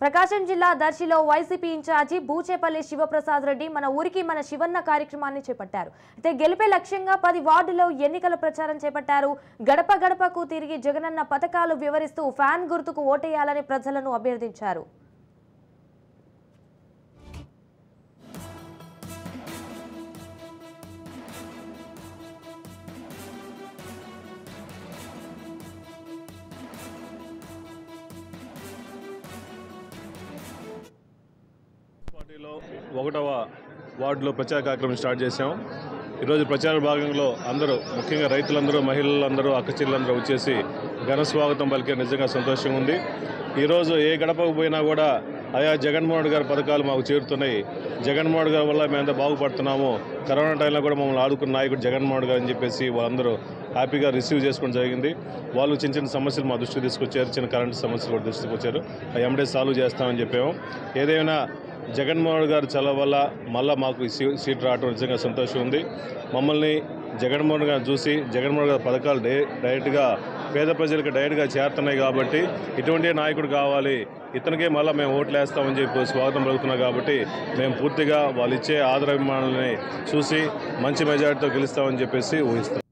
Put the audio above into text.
ప్రకాశం జిల్లా దర్శిలో YCP incharge Boochepalli Sivaprasad Reddy మన ఊరికి మన శివన్న కార్యక్రమాన్ని చేపట్టారు. అయితే గెలిపే లక్ష్యంగా 10 వార్డులో ఎన్నికల ప్రచారం చేపట్టారు. గడప గడపకు తిరిగి జగనన్న పథకాలు వివరిస్తూ ఫ్యాన్ గుర్తుకు ఓటేయాలని ప్రజలను అభ్యర్థించారు. ఒకటవ వార్డులో ప్రచార కార్యక్రమం స్టార్ట్ చేశాం. ఈరోజు ప్రచార భాగంలో అందరూ, ముఖ్యంగా రైతులందరూ, మహిళలందరూ, అక్కచెల్లెలందరూ వచ్చేసి ఘన స్వాగతం పలికే నిజంగా సంతోషంగా ఉంది. ఈరోజు ఏ గడపకు పోయినా కూడా ఆయా జగన్మోహన్ రెడ్డి గారి పథకాలు మాకు చేరుతున్నాయి. జగన్మోహన్ రెడ్డి గారి వల్ల మేమంతా బాగుపడుతున్నాము. కరోనా టైంలో కూడా మమ్మల్ని ఆదుకున్న నాయకుడు జగన్మోహన్ రెడ్డి గారు అని చెప్పేసి వాళ్ళందరూ హ్యాపీగా రిసీవ్ చేసుకోవడం జరిగింది. వాళ్ళు చిన్న చిన్న సమస్యలు మా దృష్టికి తీసుకొచ్చారు. చిన్న కరెంటు సమస్యలు కూడా దృష్టికి వచ్చారు. అవి ఎమ్మడే సాల్వ్ చేస్తామని చెప్పాము. ఏదైనా జగన్మోహన్ రెడ్డి గారు చల్ల వల్ల మళ్ళీ మాకు సీట్ రావడం నిజంగా సంతోషం ఉంది. మమ్మల్ని జగన్మోహన్ గారు చూసి జగన్మోహన్ గారి పథకాలు డైరెక్ట్గా పేద ప్రజలకు డైరెక్ట్గా చేరుతున్నాయి కాబట్టి ఇటువంటి నాయకుడు కావాలి, ఇతనికే మళ్ళీ మేము ఓట్లు వేస్తామని చెప్పి స్వాగతం పలుకుతున్నాం. కాబట్టి మేము పూర్తిగా వాళ్ళు ఇచ్చే ఆదరాభిమానాలని చూసి మంచి మెజారిటీతో గెలుస్తామని చెప్పేసి ఊహిస్తాం.